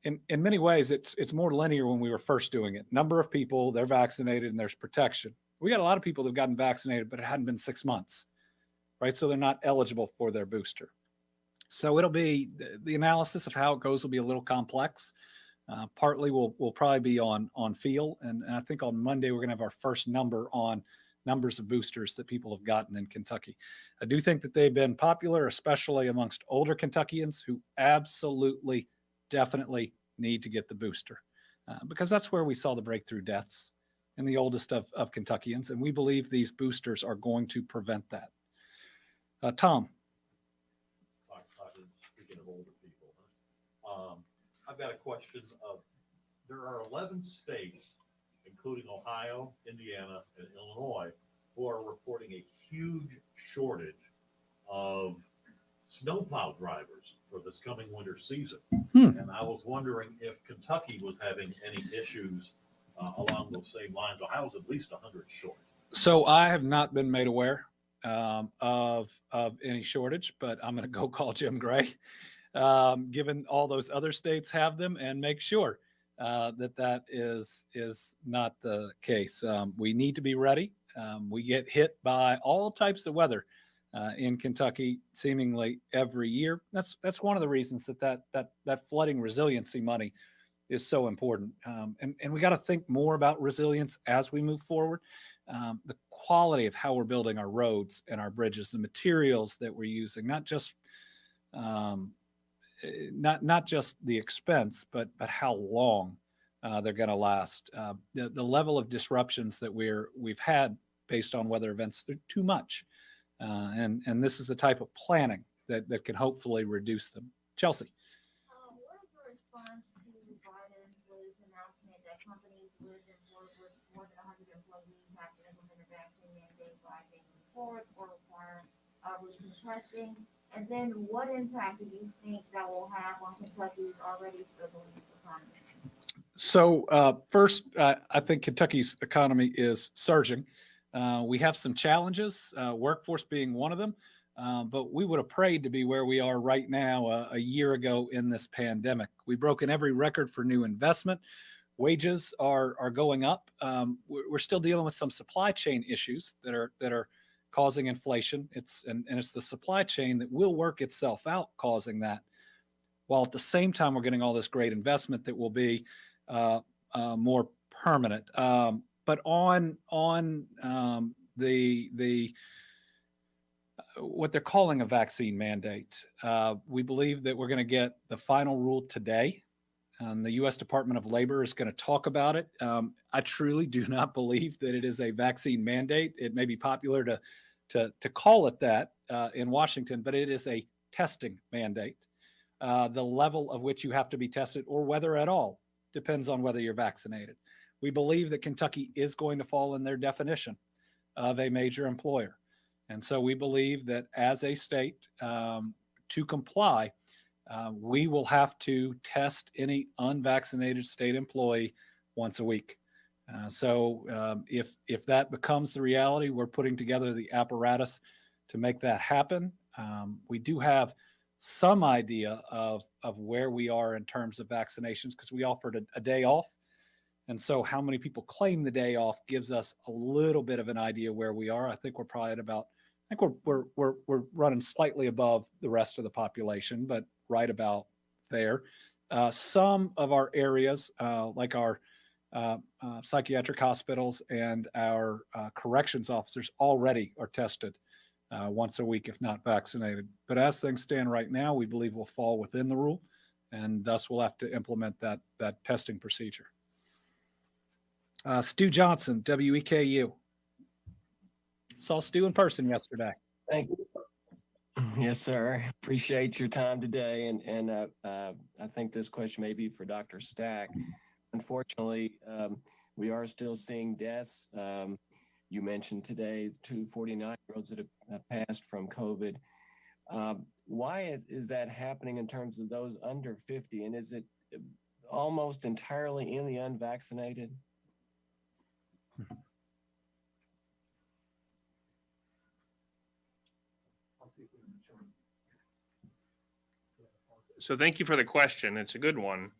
Speaker 1: in many ways, it's more linear when we were first doing it. Number of people, they're vaccinated and there's protection. We got a lot of people that have gotten vaccinated, but it hadn't been 6 months, right? So they're not eligible for their booster. So it'll be, the analysis of how it goes will be a little complex. Partly will probably be on feel. And I think on Monday, we're going to have our first numbers of boosters that people have gotten in Kentucky. I do think that they've been popular, especially amongst older Kentuckians who absolutely, definitely need to get the booster because that's where we saw the breakthrough deaths in the oldest of Kentuckians. And we believe these boosters are going to prevent that. Tom.
Speaker 8: Speaking of older people, I've got a question of, there are 11 states, including Ohio, Indiana, and Illinois, who are reporting a huge shortage of snowplow drivers. for this coming winter season.
Speaker 1: Hmm.
Speaker 8: And I was wondering if Kentucky was having any issues along those same lines. Ohio's at least 100 short.
Speaker 1: So I have not been made aware of any shortage, but I'm going to go call Jim Gray, given all those other states have them, and make sure that is not the case. We need to be ready. We get hit by all types of weather in Kentucky seemingly every year. That's one of the reasons that flooding resiliency money is so important. And we got to think more about resilience as we move forward. The quality of how we're building our roads and our bridges, the materials that we're using, not just the expense, but how long they're going to last. The level of disruptions that we've had based on weather events, they're too much. And this is the type of planning that can hopefully reduce them. Chelsea.
Speaker 9: What is your response to Biden's latest announcement that companies with more than 100 employees have to implement a vaccine mandate by January 4th or require routine testing? And then what impact do you think that will have on Kentucky's already struggling economy?
Speaker 1: So first, I think Kentucky's economy is surging. We have some challenges, workforce being one of them, but we would have prayed to be where we are right now a year ago in this pandemic. We've broken every record for new investment. Wages are going up. We're still dealing with some supply chain issues that are causing inflation. It's the supply chain that will work itself out causing that, while at the same time we're getting all this great investment that will be more permanent. But on the what they're calling a vaccine mandate, we believe that we're going to get the final rule today. The U.S. Department of Labor is going to talk about it. I truly do not believe that it is a vaccine mandate. It may be popular to call it that in Washington, but it is a testing mandate. The level of which you have to be tested, or whether at all, depends on whether you're vaccinated. We believe that Kentucky is going to fall in their definition of a major employer. And so we believe that as a state, to comply, we will have to test any unvaccinated state employee once a week. So if that becomes the reality, we're putting together the apparatus to make that happen. We do have some idea of where we are in terms of vaccinations because we offered a day off. And so how many people claim the day off gives us a little bit of an idea where we are. I think we're probably at about, I think we're running slightly above the rest of the population, but right about there. Some of our areas, like our psychiatric hospitals and our corrections officers already are tested once a week, if not vaccinated. But as things stand right now, we believe we'll fall within the rule, and thus we'll have to implement that testing procedure. Stu Johnson, WEKU. Saw Stu in person yesterday.
Speaker 10: Thank you. Yes, sir. Appreciate your time today. And I think this question may be for Dr. Stack. Unfortunately, we are still seeing deaths. You mentioned today 2 49-year-olds that have passed from COVID. Why is that happening in terms of those under 50? And is it almost entirely in the unvaccinated?
Speaker 3: So thank you for the question. It's a good one.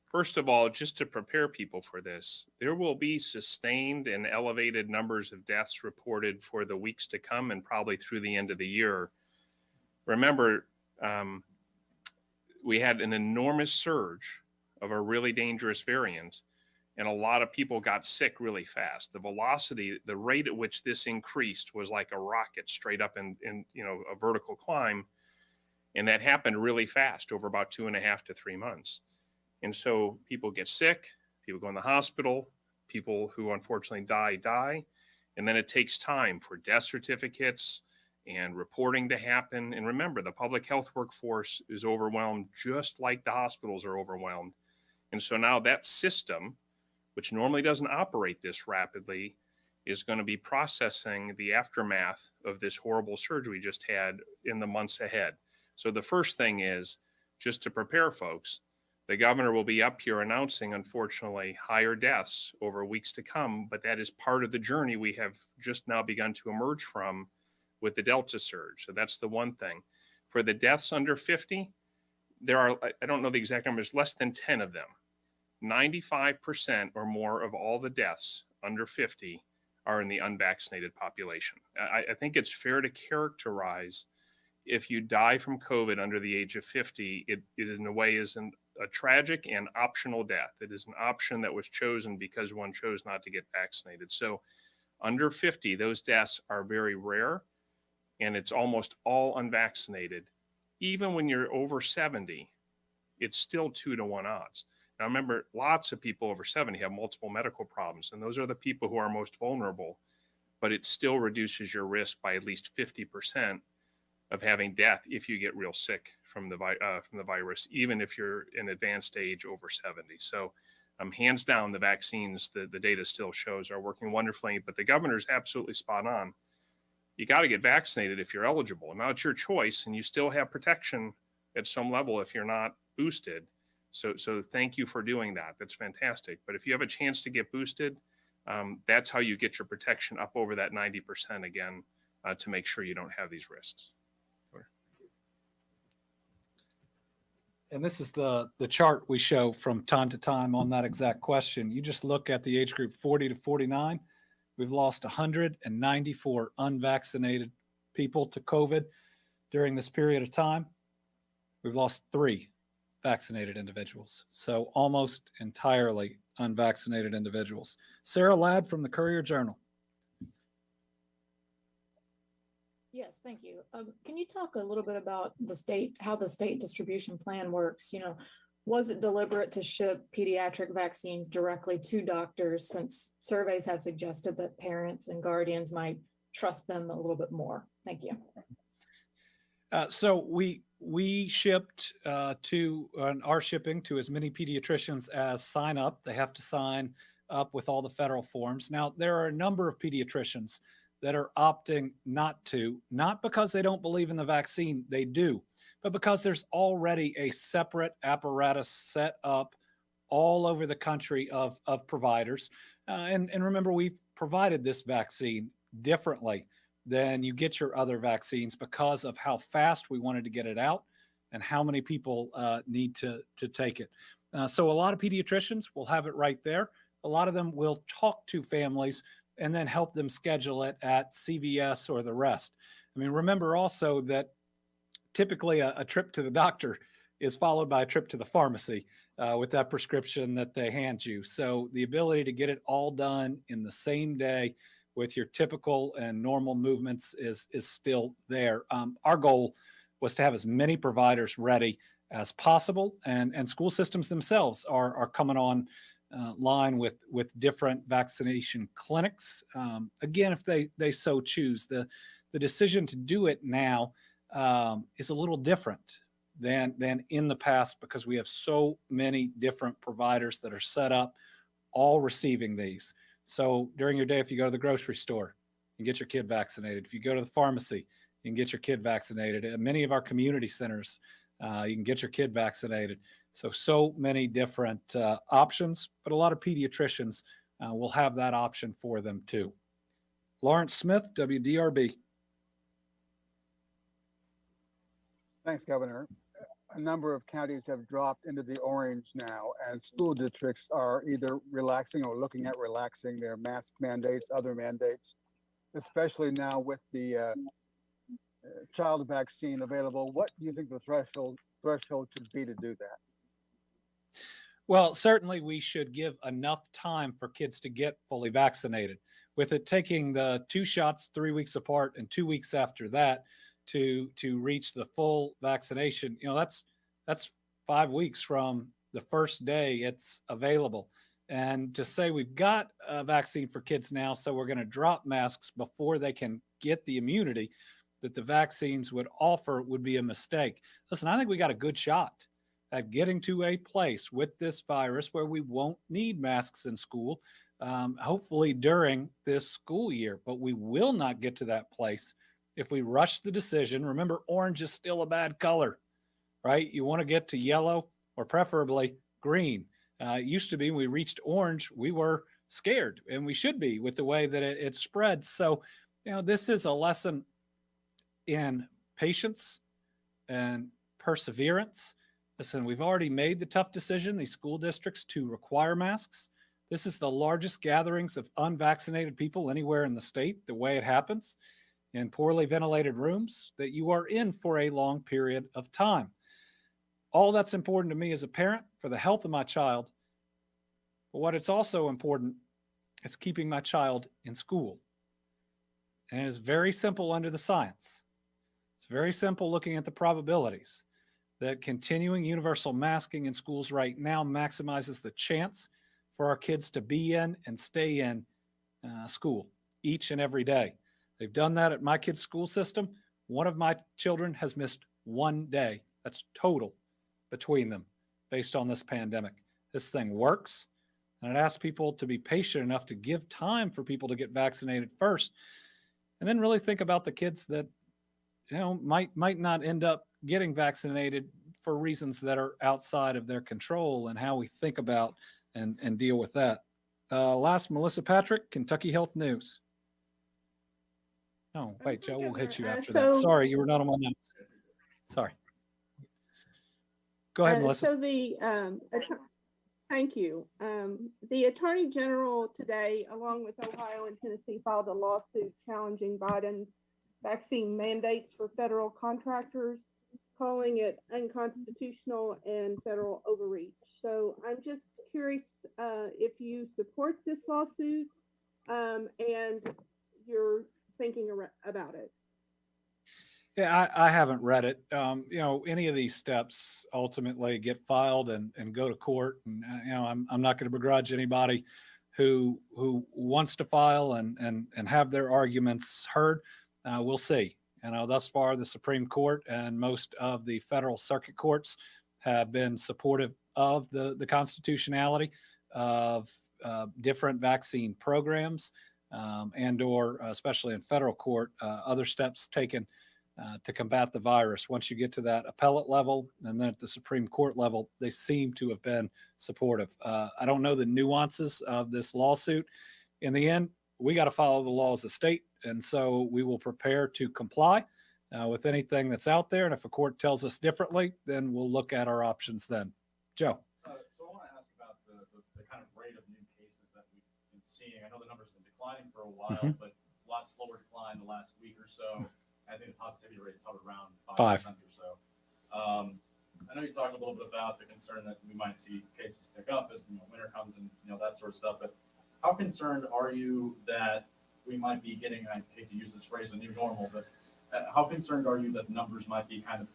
Speaker 3: First of all, just to prepare people for this, there will be sustained and elevated numbers of deaths reported for the weeks to come and probably through the end of the year. Remember, we had an enormous surge of a really dangerous variant, and a lot of people got sick really fast. The velocity, the rate at which this increased was like a rocket straight up in a vertical climb. And that happened really fast over about 2.5 to 3 months. And so people get sick, people go in the hospital, people who unfortunately die. And then it takes time for death certificates and reporting to happen. And remember, the public health workforce is overwhelmed just like the hospitals are overwhelmed. And so now that system, which normally doesn't operate this rapidly, is going to be processing the aftermath of this horrible surge we just had in the months ahead. So the first thing is just to prepare folks. The governor will be up here announcing, unfortunately, higher deaths over weeks to come, but that is part of the journey we have just now begun to emerge from with the Delta surge. So that's the one thing. For the deaths under 50, there are, I don't know the exact numbers, less than 10 of them. 95% or more of all the deaths under 50 are in the unvaccinated population. I think it's fair to characterize if you die from COVID under the age of 50, it in a way isn't a tragic and optional death. It is an option that was chosen because one chose not to get vaccinated. So under 50, those deaths are very rare, and it's almost all unvaccinated. Even when you're over 70, it's still 2-to-1 odds. Now remember, lots of people over 70 have multiple medical problems, and those are the people who are most vulnerable, but it still reduces your risk by at least 50% of having death if you get real sick from the virus, even if you're in advanced age over 70. So hands down, the vaccines, the data still shows are working wonderfully, but the governor's absolutely spot on. You got to get vaccinated if you're eligible. Now it's your choice, and you still have protection at some level if you're not boosted. So thank you for doing that. That's fantastic. But if you have a chance to get boosted, that's how you get your protection up over that 90% again, to make sure you don't have these risks.
Speaker 1: And this is the chart we show from time to time on that exact question. You just look at the age group 40 to 49. We've lost 194 unvaccinated people to COVID during this period of time. We've lost 3 vaccinated individuals. So almost entirely unvaccinated individuals. Sarah Ladd from the Courier-Journal.
Speaker 11: Yes, thank you. Can you talk a little bit about the state, how the state distribution plan works? You know, was it deliberate to ship pediatric vaccines directly to doctors, since surveys have suggested that parents and guardians might trust them a little bit more? Thank you.
Speaker 1: So we shipped are shipping to as many pediatricians as sign up. They have to sign up with all the federal forms. Now, there are a number of pediatricians that are opting not to, not because they don't believe in the vaccine, they do, but because there's already a separate apparatus set up all over the country of providers. And remember, we've provided this vaccine differently than you get your other vaccines because of how fast we wanted to get it out and how many people need to take it. So a lot of pediatricians will have it right there. A lot of them will talk to families and then help them schedule it at CVS or the rest. I mean, remember also that typically a trip to the doctor is followed by a trip to the pharmacy with that prescription that they hand you. So the ability to get it all done in the same day with your typical and normal movements is still there. Our goal was to have as many providers ready as possible, and school systems themselves are coming on line with different vaccination clinics. Again, if they so choose, the decision to do it now is a little different than in the past because we have so many different providers that are set up, all receiving these. So during your day, if you go to the grocery store, you can get your kid vaccinated. If you go to the pharmacy, you can get your kid vaccinated. At many of our community centers, you can get your kid vaccinated. So many different options, but a lot of pediatricians will have that option for them too. Lawrence Smith, WDRB.
Speaker 12: Thanks, Governor. A number of counties have dropped into the orange now, and school districts are either relaxing or looking at relaxing their mask mandates, other mandates, especially now with the child vaccine available. What do you think the threshold should be to do that?
Speaker 1: Well, certainly we should give enough time for kids to get fully vaccinated. With it taking the 2 shots 3 weeks apart and 2 weeks after that to reach the full vaccination, you know, that's 5 weeks from the first day it's available. And to say we've got a vaccine for kids now, so we're going to drop masks before they can get the immunity that the vaccines would offer would be a mistake. Listen, I think we got a good shot at getting to a place with this virus where we won't need masks in school, hopefully during this school year, but we will not get to that place if we rush the decision, remember, orange is still a bad color, right? You want to get to yellow or preferably green. It used to be when we reached orange, we were scared, and we should be with the way that it spreads. So, this is a lesson in patience and perseverance. Listen, we've already made the tough decision, these school districts, to require masks. This is the largest gatherings of unvaccinated people anywhere in the state, the way it happens in poorly ventilated rooms that you are in for a long period of time. All that's important to me as a parent for the health of my child. But what it's also important is keeping my child in school. And it is very simple under the science. It's very simple looking at the probabilities that continuing universal masking in schools right now maximizes the chance for our kids to be in and stay in school each and every day. They've done that at my kids' school system. One of my children has missed one day. That's total between them based on this pandemic. This thing works. And I'd ask people to be patient enough to give time for people to get vaccinated first. And then really think about the kids that, might not end up getting vaccinated for reasons that are outside of their control, and how we think about and deal with that. Last, Melissa Patrick, Kentucky Health News. Oh, wait, Joe, we'll hit you after that. Sorry, you were not on my notes. Sorry. Go ahead, Melissa.
Speaker 13: Thank you. The Attorney General today, along with Ohio and Tennessee, filed a lawsuit challenging Biden's vaccine mandates for federal contractors, calling it unconstitutional and federal overreach. So I'm just curious if you support this lawsuit and you're thinking about it.
Speaker 1: Yeah, I haven't read it. Any of these steps ultimately get filed and go to court. And, I'm not going to begrudge anybody who wants to file and have their arguments heard. We'll see. Thus far, the Supreme Court and most of the federal circuit courts have been supportive of the constitutionality of different vaccine programs and/or, especially in federal court, other steps taken to combat the virus. Once you get to that appellate level and then at the Supreme Court level, they seem to have been supportive. I don't know the nuances of this lawsuit. In the end, we got to follow the laws of the state. And so we will prepare to comply with anything that's out there. And if a court tells us differently, then we'll look at our options then. Joe.
Speaker 8: So I want to ask about the kind of rate of new cases that we've been seeing. I know the numbers have been declining for a while, but a lot slower decline the last week or so. I think the positivity rate is hovered around 5% or so. I know you talked a little bit about the concern that we might see cases tick up as winter comes and that sort of stuff. But how concerned are you that we might be getting, I hate to use this phrase, a new normal, but how concerned are you that numbers might be kind of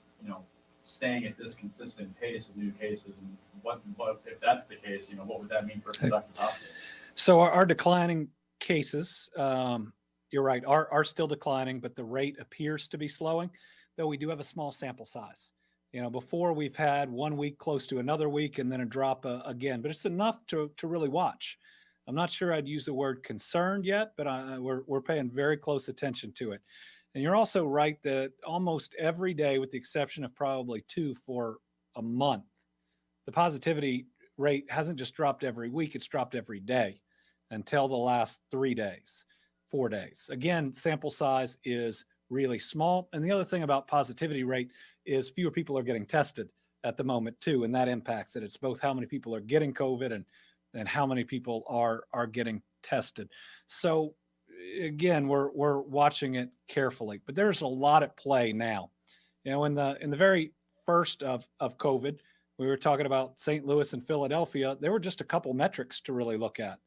Speaker 8: staying at this consistent pace of new cases? And what if that's the case? What would that mean for productive hospitals?
Speaker 1: So our declining cases, you're right, are still declining, but the rate appears to be slowing, though we do have a small sample size. Before we've had 1 week close to another week and then a drop again, but it's enough to really watch. I'm not sure I'd use the word concerned yet, but we're paying very close attention to it. And you're also right that almost every day, with the exception of probably 2 for a month, the positivity rate hasn't just dropped every week, it's dropped every day until the last 3 days. 4 days. Again, sample size is really small. And the other thing about positivity rate is fewer people are getting tested at the moment too, and that impacts it. It's both how many people are getting COVID and how many people are getting tested. So again, we're watching it carefully, but there's a lot at play now. In the very first of COVID, we were talking about St. Louis and Philadelphia. There were just a couple metrics to really look at.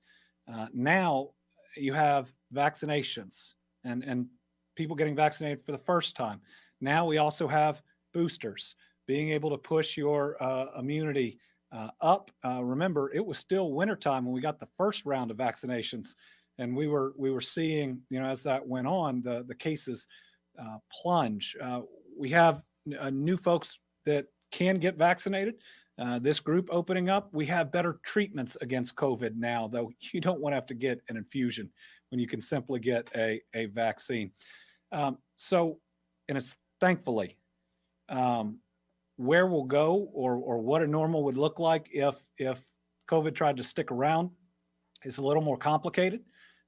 Speaker 1: Now you have vaccinations and people getting vaccinated for the first time. Now we also have boosters, being able to push your immunity up. Remember, it was still wintertime when we got the first round of vaccinations, and we were seeing, as that went on, the cases plunge. We have new folks that can get vaccinated. This group opening up, we have better treatments against COVID now, though you don't want to have to get an infusion when you can simply get a vaccine. So, and it's thankfully, where we'll go or what a normal would look like if COVID tried to stick around is a little more complicated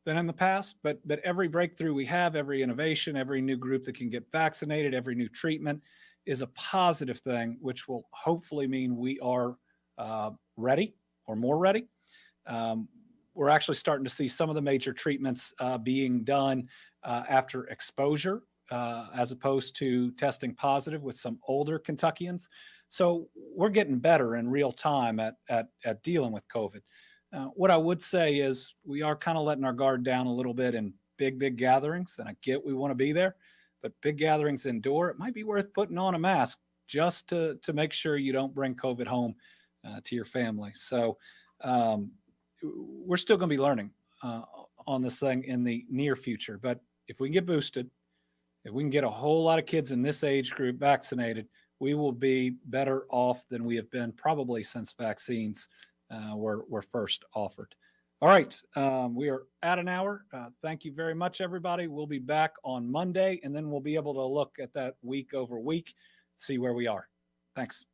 Speaker 1: than in the past. But every breakthrough we have, every innovation, every new group that can get vaccinated, every new treatment is a positive thing, which will hopefully mean we are ready or more ready. We're actually starting to see some of the major treatments being done after exposure, as opposed to testing positive with some older Kentuckians. So we're getting better in real time at dealing with COVID. What I would say is we are kind of letting our guard down a little bit in big gatherings, and I get we want to be there, but big gatherings indoor, it might be worth putting on a mask just to make sure you don't bring COVID home to your family. So we're still going to be learning on this thing in the near future. But if we can get boosted, if we can get a whole lot of kids in this age group vaccinated, we will be better off than we have been probably since vaccines were first offered. All right, we are at an hour. Thank you very much, everybody. We'll be back on Monday, and then we'll be able to look at that week over week, see where we are. Thanks.